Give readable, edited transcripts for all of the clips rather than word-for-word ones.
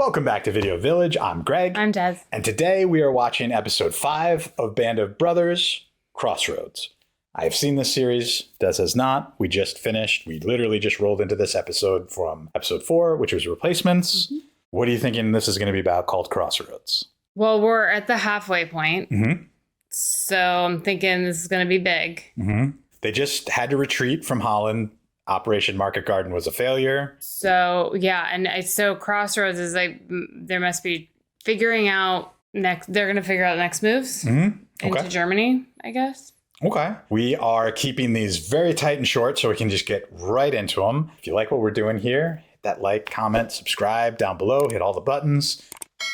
Welcome back to Video Village. I'm Greg. I'm Des. And today we are watching episode 5 of Band of Brothers, Crossroads. I have seen this series. Des has not. We just finished. We literally just rolled into this episode from episode 4, which was Replacements. Mm-hmm. What are you thinking this is going to be about called Crossroads? Well, we're at the halfway point. Mm-hmm. So I'm thinking this is going to be big. Mm-hmm. They just had to retreat from Holland. Operation Market Garden was a failure. So, yeah. And so Crossroads is like, there must be figuring out next. They're going to figure out next moves into Germany, I guess. Okay. We are keeping these very tight and short so we can just get right into them. If you like what we're doing here, hit that like, comment, subscribe down below, hit all the buttons.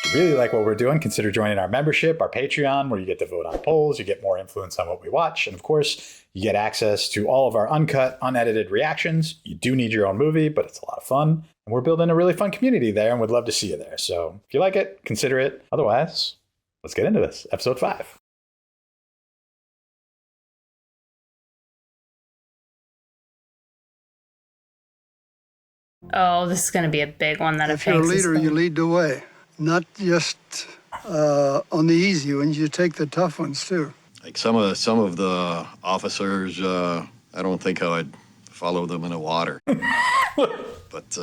If you really like what we're doing, consider joining our membership, our Patreon, where you get to vote on polls, you get more influence on what we watch, and of course, you get access to all of our uncut, unedited reactions. You do need your own movie, but it's a lot of fun. And we're building a really fun community there and would love to see you there. So if you like it, consider it. Otherwise, let's get into this. Episode 5. Oh, this is going to be a big one. That if you're a leader, you lead the way. Not just on the easy ones, you take the tough ones too. Like some of the officers, I don't think I would follow them in the water. But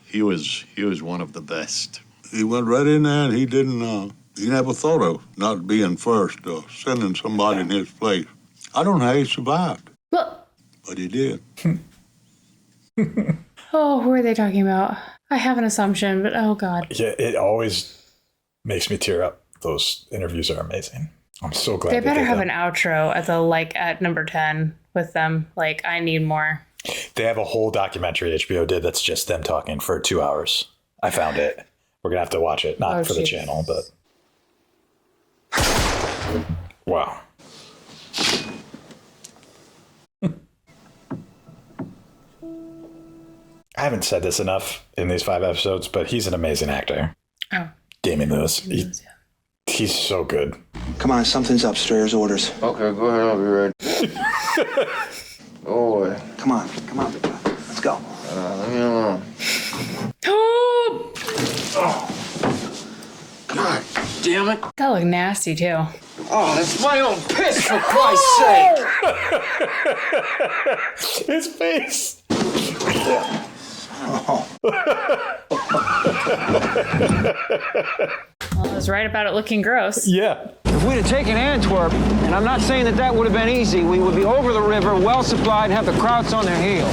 he was one of the best. He went right in there and he didn't. He never thought of not being first or sending somebody in his place. I don't know how he survived, but he did. Oh, who are they talking about? I have an assumption, but oh God. Yeah, it always makes me tear up. Those interviews are amazing. I'm so glad they better have an outro at number 10 with them. Like, I need more. They have a whole documentary HBO did that's just them talking for 2 hours. I found it. We're gonna have to watch it, not for the channel, but wow. I haven't said this enough in these 5 episodes, but he's an amazing actor. Oh. Damian Lewis. He's so good. Come on, something's upstairs. Orders. Okay, go ahead. I'll be ready. Oh, Come on, big guy. Let's go. Leave me alone. God damn it. That looked nasty, too. Oh, that's my own piss, for Christ's sake. His face. Well, I was right about it looking gross. Yeah. If we'd have taken Antwerp, and I'm not saying that would have been easy, we would be over the river, well supplied, and have the Krauts on their heels.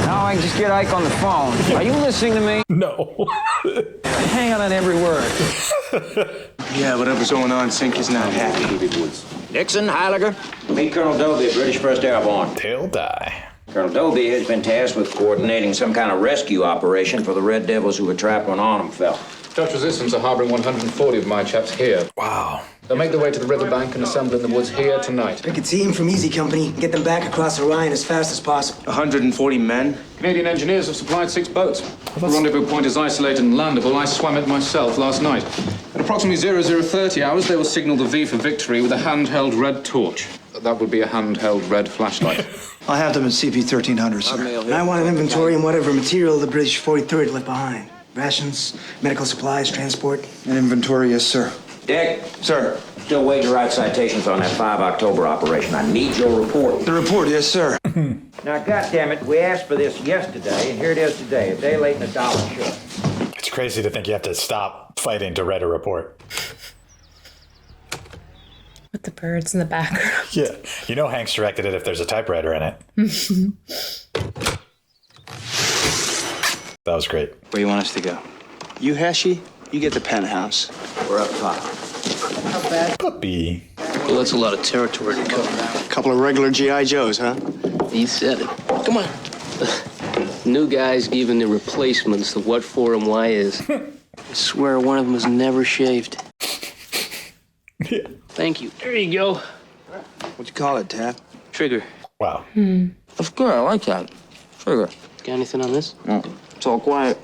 Now I can just get Ike on the phone. Are you listening to me? No. Hang on every word. Yeah, whatever's going on, Sink is not happy. Dixon, Heiliger, meet Colonel Dobie, British First Airborne. They'll die. Colonel Dobie has been tasked with coordinating some kind of rescue operation for the Red Devils who were trapped when Arnhem fell. Dutch resistance are harboring 140 of my chaps here. Wow. They'll make their way to the riverbank and assemble in the woods here tonight. Pick a team from Easy Company, get them back across Orion as fast as possible. 140 men? Canadian engineers have supplied 6 boats. The rendezvous point is isolated and landable. I swam it myself last night. At approximately 0030 hours, they will signal the V for victory with a handheld red torch. That would be a handheld red flashlight. I'll have them in CP-1300, sir. And I want an inventory and whatever material the British 43rd left behind. Rations, medical supplies, transport. An inventory, yes, sir. Dick. Sir. Still waiting to write citations on that 5 October operation. I need your report. The report, yes, sir. Now, goddammit, we asked for this yesterday, and here it is today, a day late and $1 short. It's crazy to think you have to stop fighting to write a report. With the birds in the background. Yeah. You know Hank's directed it if there's a typewriter in it. That was great. Where do you want us to go? You, Heshy? You get the penthouse. We're up top. How bad? Puppy. Well, that's a lot of territory to cover. A couple of regular G.I. Joes, huh? He said it. Come on. New guys giving the replacements the what for and why is. I swear one of them was never shaved. Yeah. Thank you. There you go. What'd you call it, Tab? Trigger. Wow. That's good. I like that. Trigger. Got anything on this? No. It's all quiet.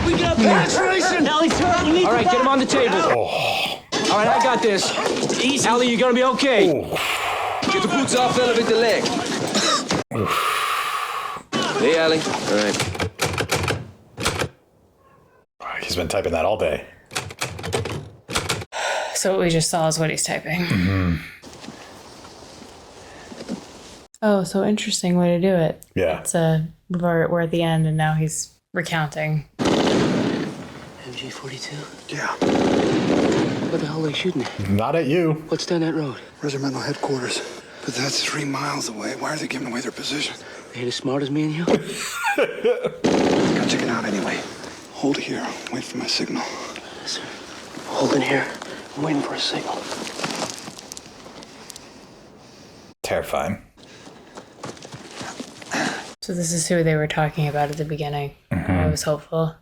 We got penetration! All right, get him on the table. Oh. All right, I got this. Easy. Allie, you're gonna be okay. Oh. Get the boots off, elevate the leg. Hey, Allie. All right. has been typing that all day. So what we just saw is what he's typing. Mm-hmm. Oh, so interesting way to do it. Yeah. It's we're at the end and now he's recounting. MG-42? Yeah. What the hell are they shooting at? Not at you. What's down that road? Regimental headquarters. But that's 3 miles away. Why are they giving away their position? They ain't as smart as me and you? Gotta check it out anyway. Hold here. Wait for my signal. Yes, sir. Holding here. I'm waiting for a signal. Terrifying. So this is who they were talking about at the beginning. I was hopeful.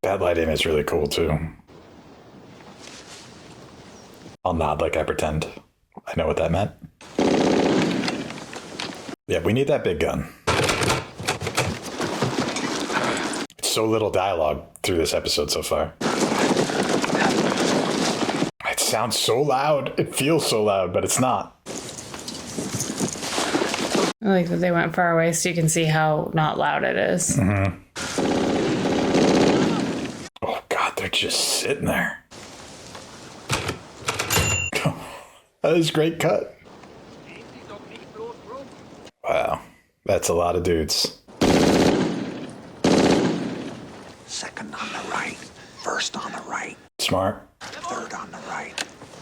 That lighting is really cool too. I'll nod like I pretend I know what that meant. Yeah, we need that big gun. So little dialogue through this episode so far. It sounds so loud. It feels so loud, but it's not. I like that they went far away so you can see how not loud it is. Mm-hmm. Oh God, they're just sitting there. That is a great cut. Wow, that's a lot of dudes. Second on the right, first on the right, Smart. third on the right.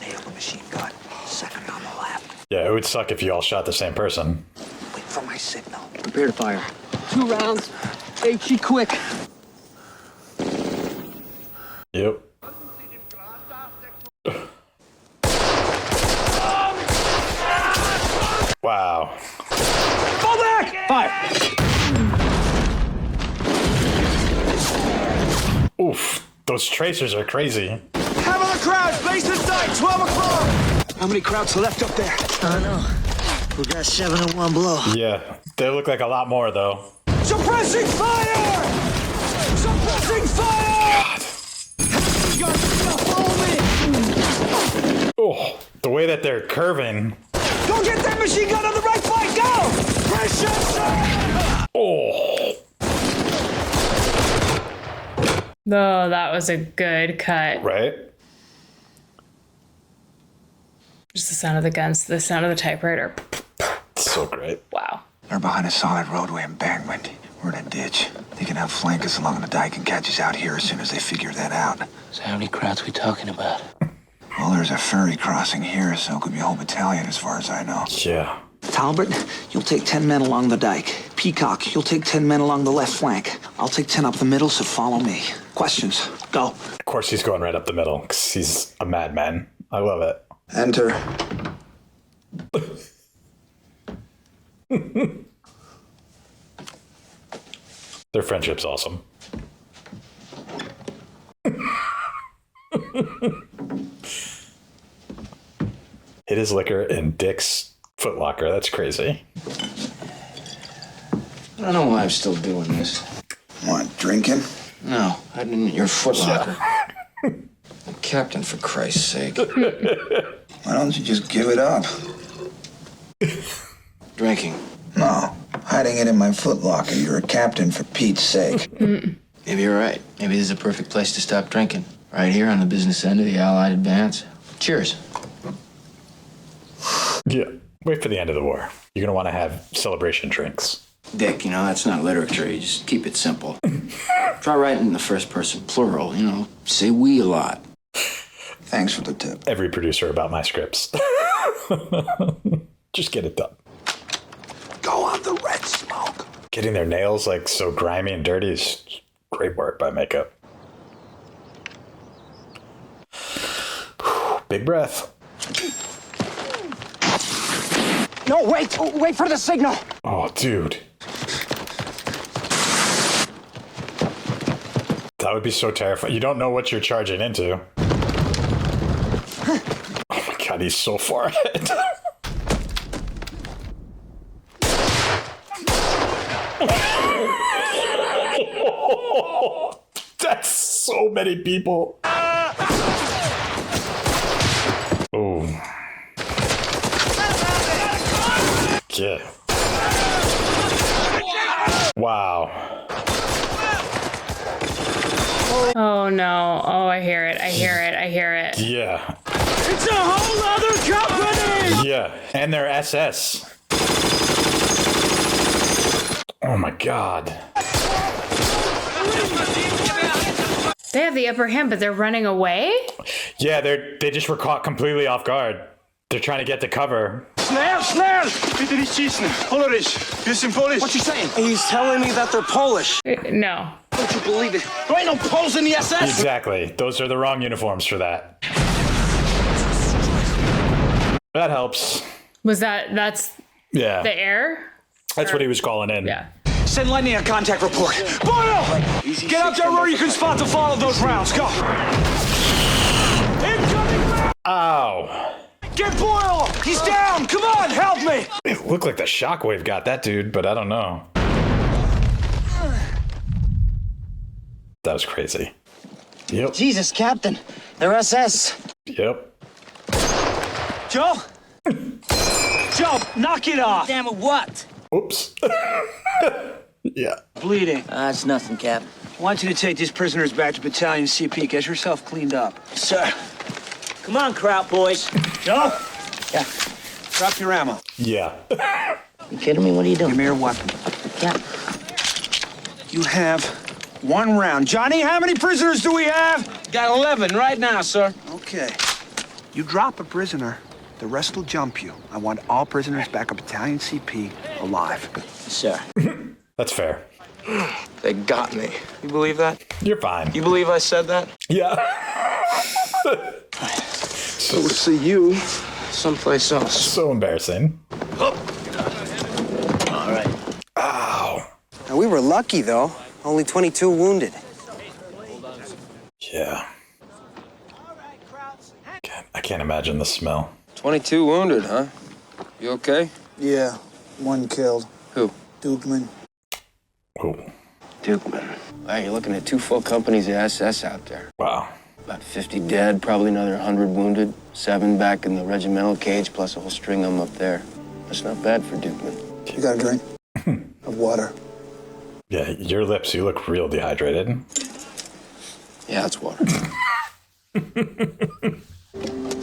Nail the machine gun, second on the left. Yeah, it would suck if you all shot the same person. Wait for my signal. Prepare to fire. 2 rounds. HE quick. Yep. Wow. Fall back! Fire! Oof. Those tracers are crazy. Have the crowd, base inside, 12 o'clock! How many crowds left up there? I don't know. We got 7 in one blow. Yeah, they look like a lot more though. Suppressing fire! Suppressing fire! God. Follow me! Oh, the way that they're curving. Go get that machine gun on the right flank! Go! Pressure, sir! Oh. No, that was a good cut. Right? Just the sound of the guns, the sound of the typewriter. So great. Wow. They're behind a solid roadway embankment. We're in a ditch. They can outflank us along the dike and catch us out here as soon as they figure that out. So how many crowds we talking about? Well, there's a ferry crossing here, so it could be a whole battalion as far as I know. Yeah. Talbot, you'll take 10 men along the dike. Peacock, you'll take 10 men along the left flank. I'll take 10 up the middle, so follow me. Questions? Go. Of course he's going right up the middle because he's a madman. I love it. Enter. Their friendship's awesome. Hid his liquor in Dick's footlocker. That's crazy. I don't know why I'm still doing this. What, drinking? No, hiding in your footlocker. Captain, for Christ's sake. Why don't you just give it up? Drinking. No, hiding it in my footlocker. You're a captain, for Pete's sake. Maybe you're right. Maybe this is a perfect place to stop drinking. Right here on the business end of the Allied advance. Cheers. Yeah. Wait for the end of the war. You're going to want to have celebration drinks. Dick, you know, that's not literature. You just keep it simple. Try writing in the first person plural, you know. Say we a lot. Thanks for the tip. Every producer about my scripts. Just get it done. Go on the red smoke. Getting their nails like so grimy and dirty is great work by makeup. Big breath. No, wait! Wait for the signal! Oh, dude. That would be so terrifying. You don't know what you're charging into. Oh my God, he's so far ahead. That's so many people. Oh. Yeah. Wow. Oh no. Oh, I hear it. I hear it. I hear it. Yeah. It's a whole other company! Yeah. And they're SS. Oh my god. They have the upper hand, but they're running away? Yeah, they just were caught completely off guard. They're trying to get to cover. Snell! Bitte nicht schießen. Polarisch. Bisschen Polish. What's he saying? He's telling me that they're Polish. No. Don't you believe it? There ain't no Poles in the SS! Exactly. Those are the wrong uniforms for that. That helps. That's Yeah. the air? That's what he was calling in. Yeah. Send Lightning a contact report. Boyle! Get out there where you can spot to follow those rounds. Go! Incoming! Ow. Get Boyle! He's down! Come on, help me! It looked like the shockwave got that dude, but I don't know. That was crazy. Yep. Jesus, Captain. They're SS. Yep. Joe? Joe, knock it off! Damn it, what? Oops. Yeah. Bleeding. It's nothing, Cap. I want you to take these prisoners back to Battalion CP. Get yourself cleaned up. Sir. Come on, Kraut boys. Joe? Yeah. Drop your ammo. Yeah. You kidding me? What are you doing? Give me your weapon. Yeah. You have 1 round. Johnny, how many prisoners do we have? Got 11 right now, sir. Okay. You drop a prisoner, the rest will jump you. I want all prisoners back at Battalion CP alive. Sir. That's fair. They got me. You believe that? You're fine. You believe I said that? Yeah. So we'll see you someplace else. So embarrassing. All right. Ow. Now, we were lucky, though. Only 22 wounded. Yeah. I can't imagine the smell. 22 wounded, huh? You okay? Yeah, 1 killed. Who? Dukeman. Ooh. Dukeman. Wow, you're looking at 2 full companies of SS out there. Wow. About 50 dead, probably another 100 wounded. 7 back in the regimental cage, plus a whole string of them up there. That's not bad for Dukeman. You got a drink? Of water. Yeah, your lips, you look real dehydrated. Yeah, it's water.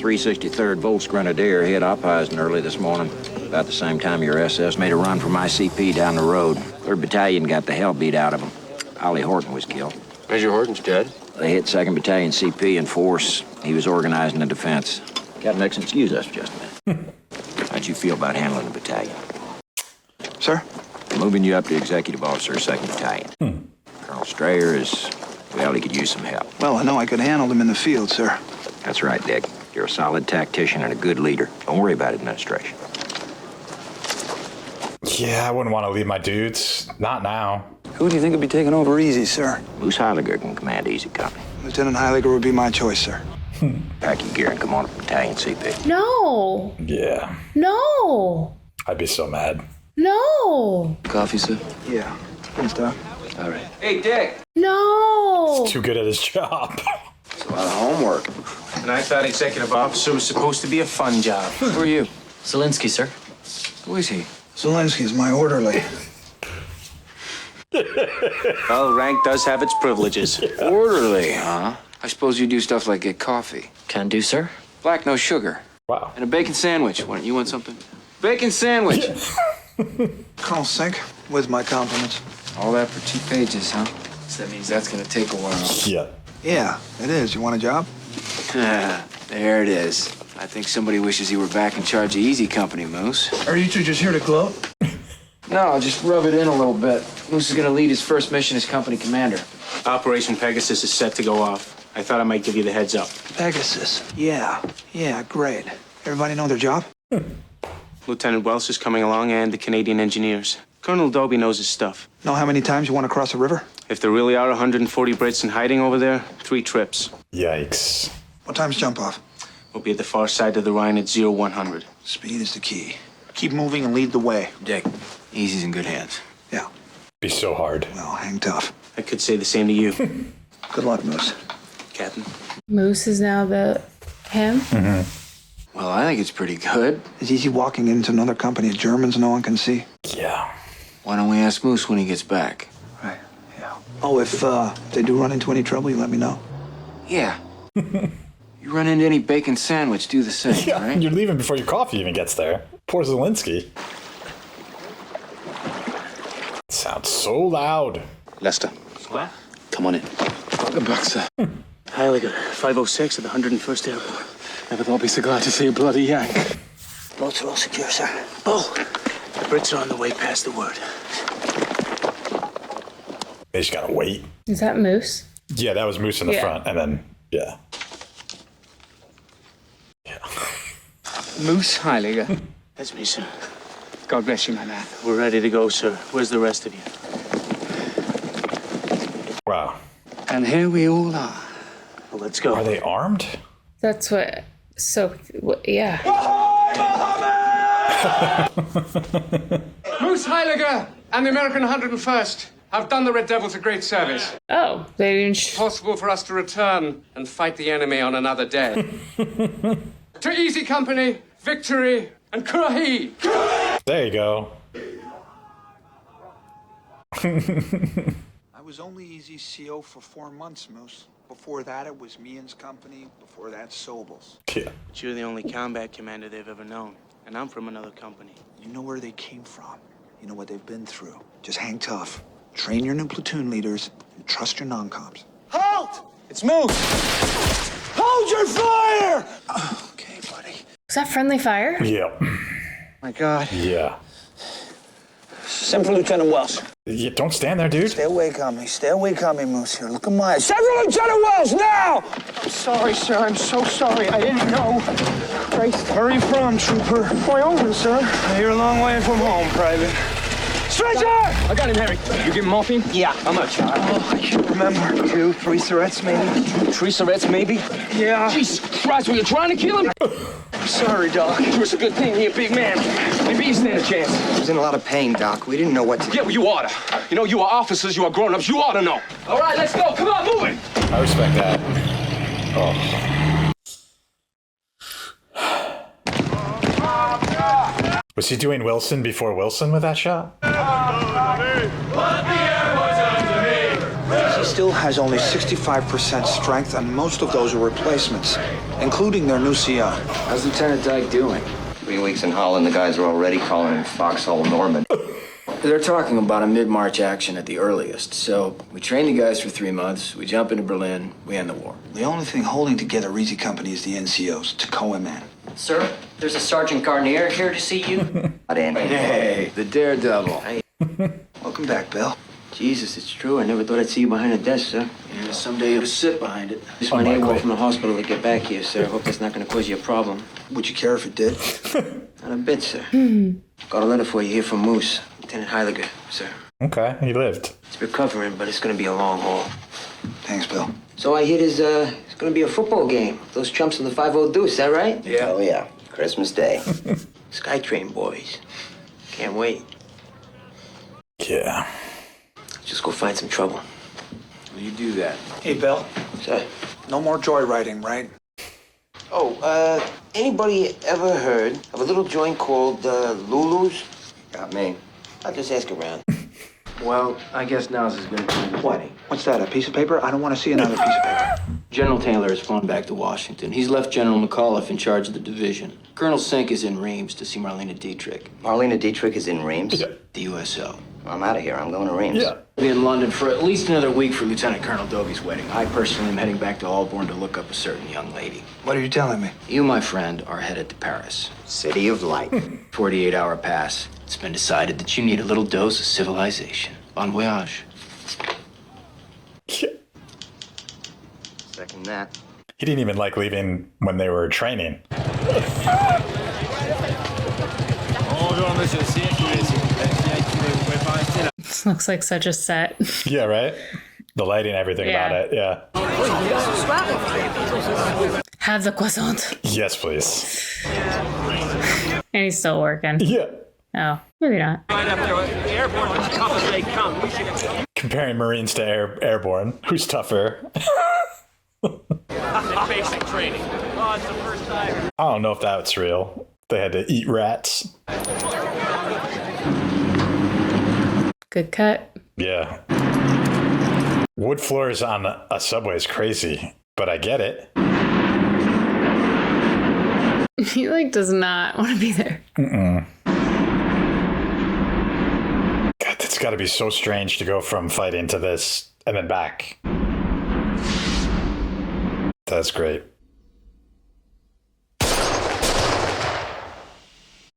363rd Volks Grenadier hit Upheisen early this morning. About the same time your SS made a run from ICP down the road. 3rd Battalion got the hell beat out of them. Ollie Horton was killed. Major Horton's dead. They hit 2nd Battalion CP in force. He was organizing the defense. Captain Nixon, excuse us for just a minute. How'd you feel about handling the battalion? Sir? Moving you up to Executive Officer, 2nd Battalion. Colonel Strayer is, well, he could use some help. Well, I know I could handle them in the field, sir. That's right, Dick. You're a solid tactician and a good leader. Don't worry about administration. Yeah, I wouldn't want to leave my dudes. Not now. Who do you think would be taking over easy, sir? Moose Heiliger can command Easy Company. Lieutenant Heiliger would be my choice, sir. Pack your gear and come on to Battalion CP. No. Yeah. No. I'd be so mad. No. Coffee, sir? Yeah. Thanks, Doc. All right. Hey, Dick. No. Too good at his job. It's a lot of homework. And I thought executive officer was supposed to be a fun job. Who are you? Zelensky, sir. Who is he? Zelensky's my orderly. Well, rank does have its privileges. Orderly, huh? I suppose you do stuff like get coffee. Can do, sir. Black, no sugar. Wow. And a bacon sandwich. Why don't you want something? Bacon sandwich! Colonel Sink, with my compliments. All that for 2 pages, huh? So that means that's gonna take a while. Yeah. Yeah, it is. You want a job? There it is. I think somebody wishes he were back in charge of Easy Company, Moose. Are you two just here to gloat? No, I'll just rub it in a little bit. Moose is gonna lead his first mission as company commander. Operation Pegasus is set to go off. I thought I might give you the heads up. Pegasus. Yeah, great. Everybody know their job? Lieutenant Welsh is coming along and the Canadian engineers. Colonel Dobie knows his stuff. Know how many times you want to cross a river? If there really are 140 Brits in hiding over there, 3 trips. Yikes. What time's jump off? We'll be at the far side of the Rhine at 0100. Speed is the key. Keep moving and lead the way. Dick, Easy's in good hands. Yeah. Be so hard. Well, hang tough. I could say the same to you. Good luck, Moose. Captain. Moose is now him? Well, I think it's pretty good. Is Easy walking into another company of Germans no one can see? Yeah. Why don't we ask Moose when he gets back? Right, yeah. Oh, if they do run into any trouble, you let me know. Yeah. You run into any bacon sandwich, do the same, Yeah, right? you're leaving before your coffee even gets there. Poor Zelensky. Sounds so loud. Lester. What? Come on in. Welcome back, sir. Heiliger, 506 at the 101st Airport. Never thought I'd be so glad to see a bloody Yank. Boats are all secure, sir. Oh, the Brits are on the way past the word. They just gotta wait. Is that Moose? Yeah, that was Moose in the front, and then, yeah. Moose Heiliger. That's me, sir. God bless you, my man. We're ready to go, sir. Where's the rest of you? Wow. And here we all are. Well, let's go. Are they armed? That's what. So, yeah. Moose Heiliger and the American 101st have done the Red Devils a great service. Oh, they didn't. Possible for us to return and fight the enemy on another day. To Easy Company, victory, and Kurahi! There you go. I was only Easy CO for 4 months, Moose. Before that, it was Meehan's company. Before that, Sobel's. Yeah. But you're the only combat commander they've ever known. And I'm from another company. You know where they came from. You know what they've been through. Just hang tough. Train your new platoon leaders and trust your non-coms. Halt! It's Moose! Hold your fire! Okay, buddy. Was that friendly fire? Yeah. My God. Yeah. Send for Lieutenant Wells. Yeah, don't stand there, dude. Stay awake on me. Stay awake on me, Moose. Here, look at my eyes. Send for Lieutenant Wells, now! I'm sorry, sir. I'm so sorry. I didn't know. Christ. Where are you from, trooper? Wyoming, sir. You're a long way from home, Private. Stranger! I got him, Harry. You give him morphine? Yeah. How much? Oh, I can't remember. 2, 3 syrettes, maybe? 3 cigarettes, maybe? Yeah. Jesus Christ, were you trying to kill him? I'm sorry, Doc. It's a good thing you're a big man. Maybe you stand a chance. He was in a lot of pain, Doc. We didn't know what to do. Yeah, well, you oughta. You know, you are officers, you are grown-ups, you oughta know. All right, let's go. Come on, move it. I respect that. Oh. Was he doing Wilson before Wilson with that shot? He still has only 65% strength, and most of those are replacements, including their new CO. How's Lieutenant Dyke doing? 3 weeks in Holland, the guys are already calling him Foxhole Norman. They're talking about a mid-March action at the earliest. So we train the guys for 3 months, we jump into Berlin, we end the war. The only thing holding together Easy Company is the NCOs, Tacoma men. Sir, there's a Sergeant Garnier here to see you. Hey, the daredevil. Welcome back, Bill. Jesus, it's true. I never thought I'd see you behind a desk, sir. Yeah, someday you'll sit behind it. Just went AWOL from the hospital to get back here, sir. Hope that's not going to cause you a problem. Would you care if it did? Not a bit, sir. Got a letter for you here from Moose, Lieutenant Heiliger, sir. Okay, he lived. It's recovering, but it's going to be a long haul. Thanks, Bill. So I hear it's going to be a football game. Those chumps in the 5-0 deuce, is that right? Yeah. Oh, yeah. Christmas Day. Skytrain boys. Can't wait. Yeah. Just go find some trouble. Will you do that? Hey, Bill. Sir. No more joyriding, right? Oh, anybody ever heard of a little joint called Lulu's? Got me. I'll just ask around. Well, I guess now's as good a time as What? any. What's that, a piece of paper? I don't want to see another piece of paper. General Taylor has flown back to Washington. He's left General McAuliffe in charge of the division. Colonel Sink is in Reims to see Marlena Dietrich. Marlena Dietrich is in Reims? Yeah. The USO. I'm out of here. I'm going to Reims. Yeah. We'll be in London for at least another week for Lieutenant Colonel Dobie's wedding. I personally am heading back to Holborn to look up a certain young lady. What are you telling me? You, my friend, are headed to Paris. City of Light. 48-hour pass. It's been decided that you need a little dose of civilization. Bon voyage. Second that. He didn't even like leaving when they wwere training. This looks like such a set. Yeah, right? The lighting, everything about it, yeah. Have the croissant. Yes, please. And he's still working. Yeah. Oh, maybe not. Comparing Marines to airborne. Who's tougher? Basic training. Oh, it's the first time. I don't know if that's real. They had to eat rats. Good cut. Yeah. Wood floors on a subway is crazy, but I get it. He like does not want to be there. God, it's got to be so strange to go from fighting to this and then back. That's great.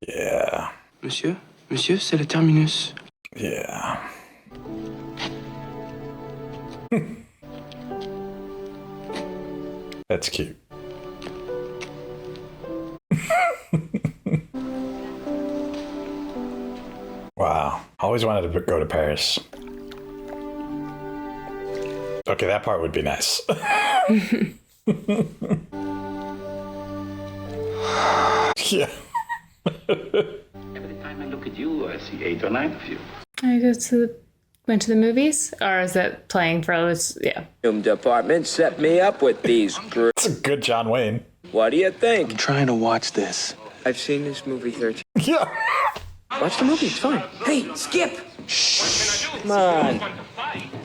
Yeah. Monsieur, c'est le terminus. Yeah. That's cute. Wow. Always wanted to go to Paris. Okay, that part would be nice. Yeah. Every time I look at you, I see 8 or 9 of you. Went to the movies, or is it playing for those? Yeah. Department set me up with these. It's a good John Wayne. What do you think? I'm trying to watch this. I've seen this movie 13. Yeah. Watch the movie, it's fine. Hey, Skip! Shh. Come on.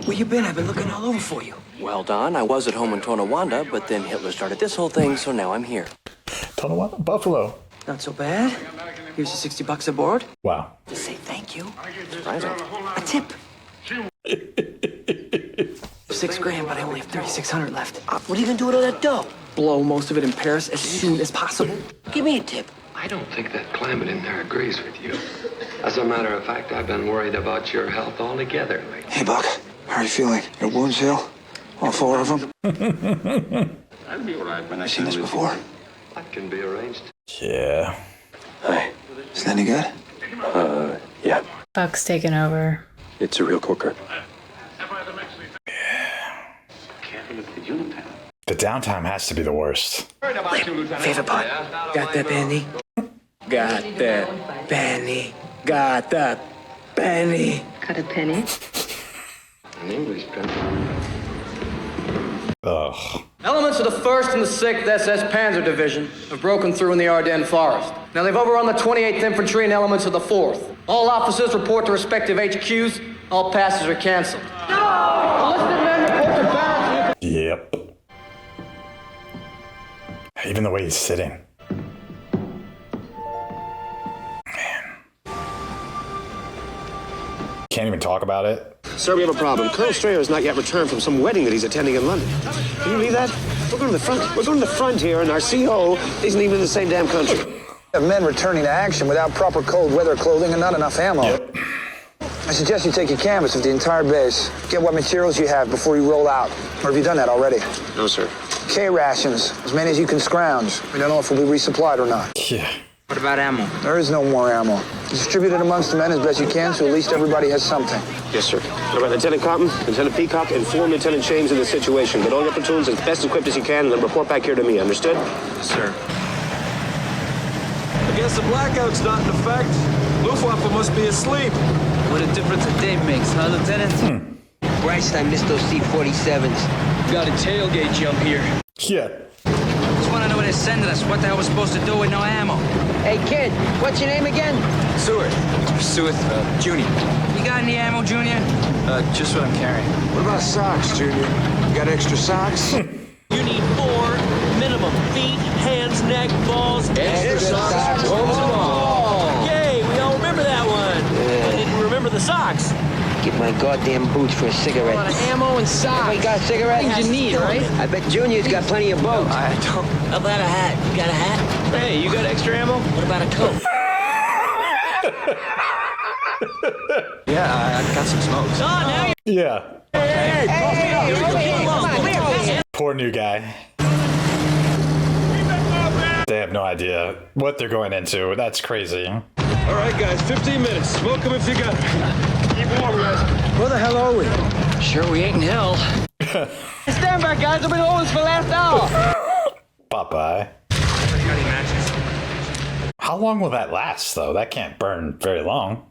Where you been? I've been looking all over for you. Well, Don, I was at home in Tonawanda, but then Hitler started this whole thing, so now I'm here. Tonawanda? Buffalo. Not so bad. Here's your $60 aboard. Wow. Just say thank you. Surprising. A tip. $6,000, but I only have 3,600 left. What are you gonna do with all that dough? Blow most of it in Paris as soon as possible. Give me a tip. I don't think that climate in there agrees with you. As a matter of fact, I've been worried about your health altogether. Hey, Buck. How are you feeling? Your wounds heal? All 4 of them? I'll be all right when I Seen this before? That can be arranged. Yeah. Hi. Is that any good? Yeah. Buck's taken over. It's a real corker. The downtime has to be the worst. Favorite part? Got that, Benny? Got that penny. Got that penny. Got a penny? An English penny. Ugh. Elements of the 1st and the 6th SS Panzer Division have broken through in the Ardennes Forest. Now they've overrun the 28th Infantry and elements of the 4th. All officers report to respective HQs. All passes are canceled. No! Enlisted men report to barracks. Yep. Even the way he's sitting. Can't even talk about it. Sir, we have a problem. Colonel Strayer has not yet returned from some wedding that he's attending in London. Can you believe that? We're going to the front. We're going to the front here, and our CO isn't even in the same damn country. Have men returning to action without proper cold weather clothing and not enough ammo. Yep. I suggest you take a canvass of the entire base. Get what materials you have before you roll out. Or have you done that already? No, sir. K rations, as many as you can scrounge. We don't know if we'll be resupplied or not. Yeah. What about ammo? There is no more ammo. Distribute it amongst the men as best you can, so at least everybody has something. Yes, sir. All right, Lieutenant Cotton, Lieutenant Peacock, inform Lieutenant James of the situation. Get all your platoons as best equipped as you can, and then report back here to me. Understood? Yes, sir. I guess the blackout's not in effect. Luftwaffe must be asleep. What a difference a day makes, huh, Lieutenant? Christ, I missed those C-47s. Got a tailgate jump here. Yeah. Just want to know where they're sending us. What the hell we're supposed to do with no ammo? Hey, kid, what's your name again? Seward. Junior. You got any ammo, Junior? Just what I'm carrying. What about socks, Junior? You got extra socks? You need 4 minimum. Feet, hands, neck, balls, extra socks. Yay, we all remember that one. But didn't remember the socks. Get my goddamn boots for a cigarette. A lot of ammo and socks. You got a cigarette? Things you need, right? I bet Junior's got plenty of boats. I don't. How about a hat? You got a hat? Hey, you got extra ammo? What about a coat? Yeah, I got some smokes. Oh, now you're... Yeah. Hey, Poor new guy. They have no idea what they're going into. That's crazy. All right, guys, 15 minutes. Smoke them if you got it. Keep warm, guys. Where the hell are we? Sure we ain't in hell. Stand back, guys. I've been holding this for the last hour. Popeye. How long will that last, though? That can't burn very long.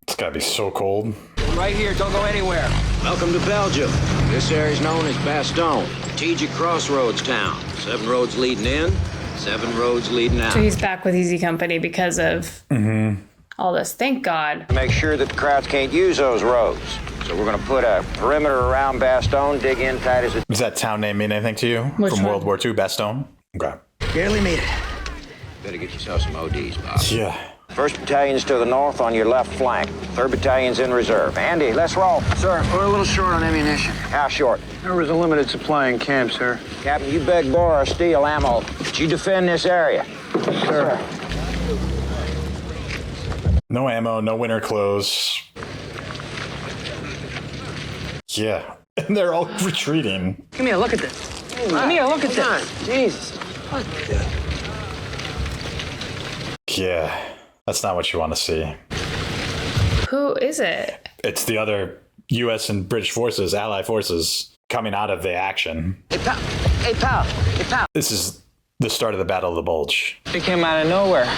It's gotta be so cold. Right here, don't go anywhere. Welcome to Belgium. This area is known as Bastogne, strategic crossroads town. 7 roads leading in, 7 roads leading out. So he's back with Easy Company because of all this. Thank God. Make sure that the crowds can't use those roads. So we're going to put a perimeter around Bastogne, dig in tight as it... Does that town name mean anything to you? Which From one? World War II, Bastogne? Okay. Barely made it. Better get yourself some ODs, Bob. Yeah. 1st Battalion's to the north on your left flank. 3rd Battalion's in reserve. Andy, let's roll. Sir, we're a little short on ammunition. How short? There was a limited supply in camp, sir. Captain, you beg, borrow, or steal ammo, but you defend this area. Sir. No ammo, no winter clothes. Yeah. And they're all retreating. Give me a look at this. Give me a look at this. Jesus. Yeah. That's not what you want to see. Who is it? It's the other U.S. and British forces, Allied forces, coming out of the action. Hey, pal. Hey, pal. Hey, pal. This is the start of the Battle of the Bulge. He came out of nowhere.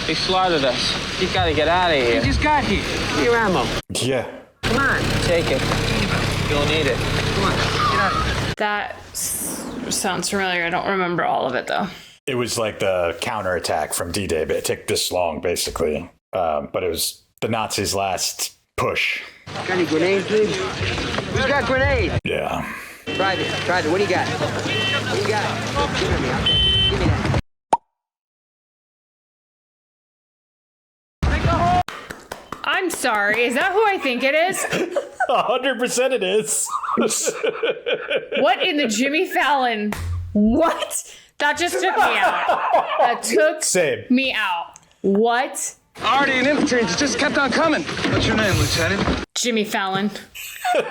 He slaughtered us. You gotta get out of here. You just got here. Give me your ammo. Yeah. Come on. Take it. You'll need it. Come on. Get out of here. That sounds familiar. I don't remember all of it, though. It was like the counterattack from D-Day, but it took this long, basically. But it was the Nazis' last push. Got any grenades, please? Who's got grenades? Yeah. Private, what do you got? What do you got? Give it to me. I'll take it. Give me that. I'm sorry. Is that who I think it is? 100% it is. What in the Jimmy Fallon? What? That just took me out. That took me out. What? Artie and infantry just kept on coming. What's your name, Lieutenant? Jimmy Fallon. You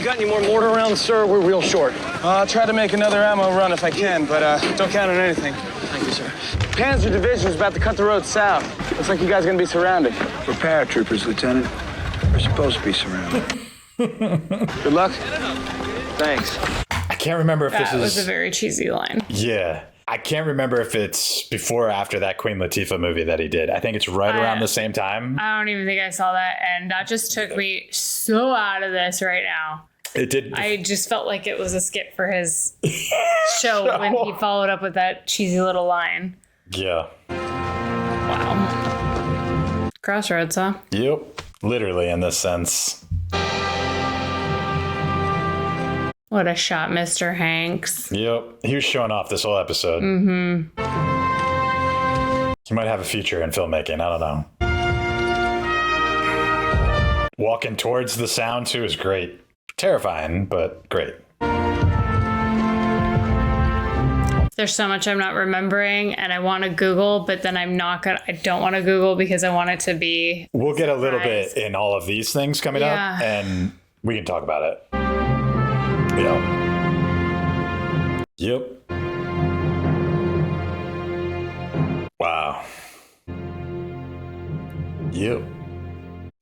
got any more mortar rounds, sir? We're real short. I'll try to make another ammo run if I can, but don't count on anything. Thank you, sir. Panzer Division's about to cut the road south. Looks like you guys are gonna be surrounded. We're paratroopers, Lieutenant. We're supposed to be surrounded. Good luck. Thanks. I can't remember if That this was is... a very cheesy line. Yeah. I can't remember if it's before or after that Queen Latifah movie that he did. I think it's right around the same time. I don't even think I saw that, and that just took me so out of this right now. It did. I just felt like it was a skip for his show when he followed up with that cheesy little line. Yeah. Wow. Crossroads, huh? Yep. Literally in this sense. What a shot, Mr. Hanks. Yep. He was showing off this whole episode. Mm-hmm. He might have a future in filmmaking. I don't know. Walking towards the sound, too, is great. Terrifying, but great. There's so much I'm not remembering, and I want to Google, but then I don't want to Google because I want it to be... We'll get a little bit in all of these things coming up, and we can talk about it. Yep. Wow. Yep.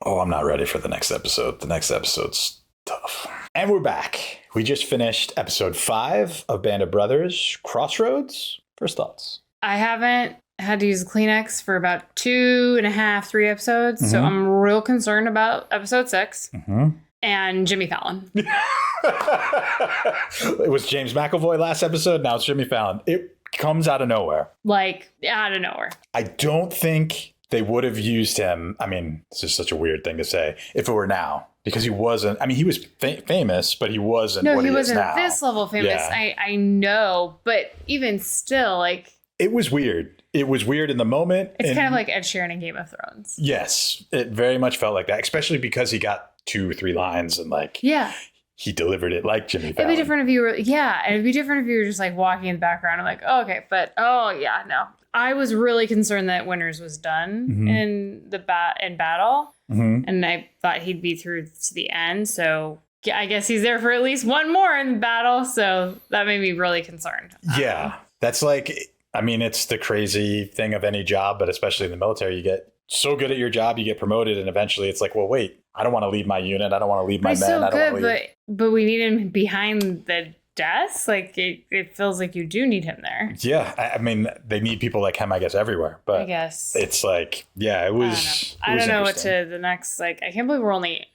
Oh, I'm not ready for the next episode. The next episode's tough. And we're back. We just finished episode 5 of Band of Brothers, Crossroads. First thoughts. I haven't had to use a Kleenex for about 2.5, 3 episodes, so I'm real concerned about episode 6. And Jimmy Fallon. It was James McAvoy last episode. Now it's Jimmy Fallon. It comes out of nowhere. Like, out of nowhere. I don't think they would have used him. I mean, this is such a weird thing to say. If it were now. Because he wasn't. I mean, he was famous, but he wasn't what he is now. No, he wasn't this level famous. Yeah. I know. But even still, like... It was weird. It was weird in the moment. It's kind of like Ed Sheeran in Game of Thrones. Yes. It very much felt like that. Especially because he got 2 or 3 lines and like... Yeah. He delivered it like Jimmy Fallon. It'd be different if you were... Yeah. It'd be different if you were just like walking in the background and like, oh, okay. But, oh, yeah, no. I was really concerned that Winters was done in battle. And I thought he'd be through to the end. So I guess he's there for at least one more in the battle. So that made me really concerned. Yeah. That's like, I mean, it's the crazy thing of any job, but especially in the military, you get so good at your job, you get promoted. And eventually it's like, well, wait, I don't want to leave my unit. I don't want to leave my men. So I don't want to leave. But we need him behind the desk. Like it feels like you do need him there. Yeah. I mean, they need people like him, I guess, everywhere. But I guess it's like, yeah, it was. I don't know what to the next. Like, I can't believe we're only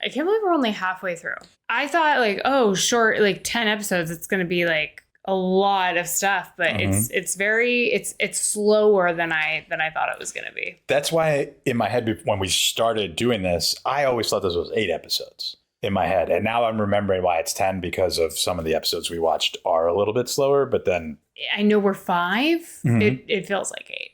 halfway through. I thought like, oh, short, like 10 episodes. It's going to be like a lot of stuff, but it's slower than I thought it was going to be. That's why in my head, when we started doing this, I always thought this was 8 episodes in my head. And now I'm remembering why it's 10 because of some of the episodes we watched are a little bit slower, but then I know we're 5. It feels like 8.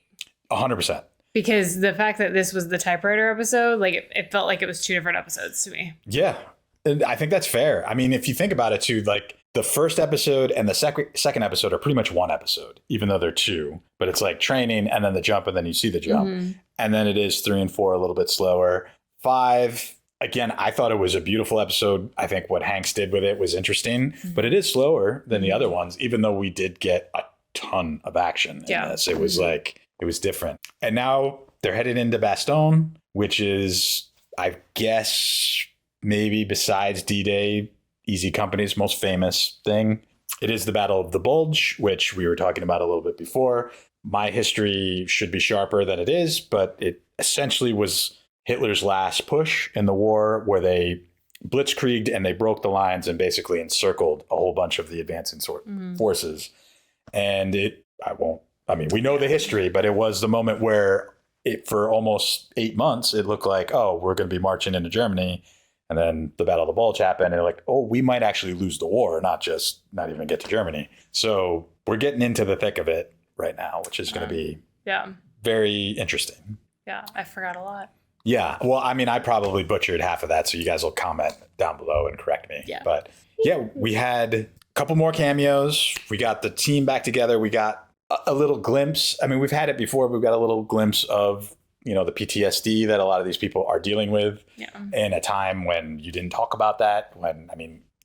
100%. Because the fact that this was the typewriter episode, like it felt like it was 2 different episodes to me. Yeah. And I think that's fair. I mean, if you think about it too, like the first episode and the second episode are pretty much 1 episode, even though they're 2, but it's like training and then the jump and then you see the jump. And then it is 3 and 4 a little bit slower. 5, again, I thought it was a beautiful episode. I think what Hanks did with it was interesting, but it is slower than the other ones, even though we did get a ton of action in this. It was like, it was different. And now they're headed into Bastogne, which is, I guess, maybe besides D-Day, Easy Company's most famous thing. It is the Battle of the Bulge, which we were talking about a little bit before. My history should be sharper than it is, but it essentially was Hitler's last push in the war where they blitzkrieged and they broke the lines and basically encircled a whole bunch of the advancing forces. And we know the history, but it was the moment where for almost 8 months, it looked like, oh, we're going to be marching into Germany. And then the Battle of the Bulge happened. And they're like, oh, we might actually lose the war, not even get to Germany. So we're getting into the thick of it right now, which is going to be very interesting. Yeah, I forgot a lot. Yeah. Well, I mean, I probably butchered half of that. So you guys will comment down below and correct me. Yeah. But yeah, we had a couple more cameos. We got the team back together. We got a little glimpse. I mean, we've had it before. We've got a little glimpse of, the PTSD that a lot of these people are dealing with in a time when you didn't talk about that.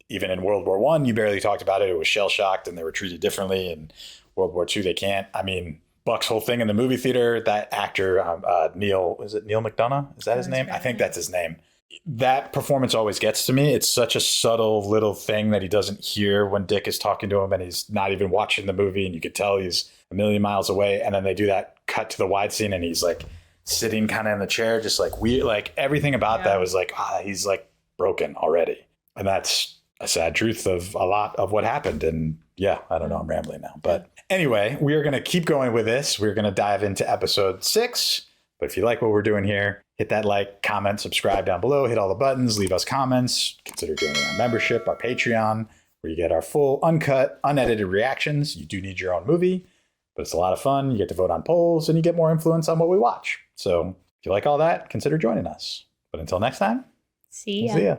Even in World War I, you barely talked about it. It was shell shocked and they were treated differently. And World War II, they can't. I mean, Buck's whole thing in the movie theater, that actor, Neil McDonough? Is that his name? I think that's his name. That performance always gets to me. It's such a subtle little thing that he doesn't hear when Dick is talking to him and he's not even watching the movie and you could tell he's a million miles away. And then they do that cut to the wide scene and he's like sitting kind of in the chair, just like weird, like everything about that was like, he's like broken already. And that's a sad truth of a lot of what happened. And yeah, I don't know, I'm rambling now. But anyway, we are going to keep going with this. We're going to dive into episode 6. But if you like what we're doing here, hit that like, comment, subscribe down below, hit all the buttons, leave us comments, consider joining our membership, our Patreon, where you get our full, uncut, unedited reactions. You do need your own movie, but it's a lot of fun. You get to vote on polls and you get more influence on what we watch. So if you like all that, consider joining us. But until next time, see ya. See ya.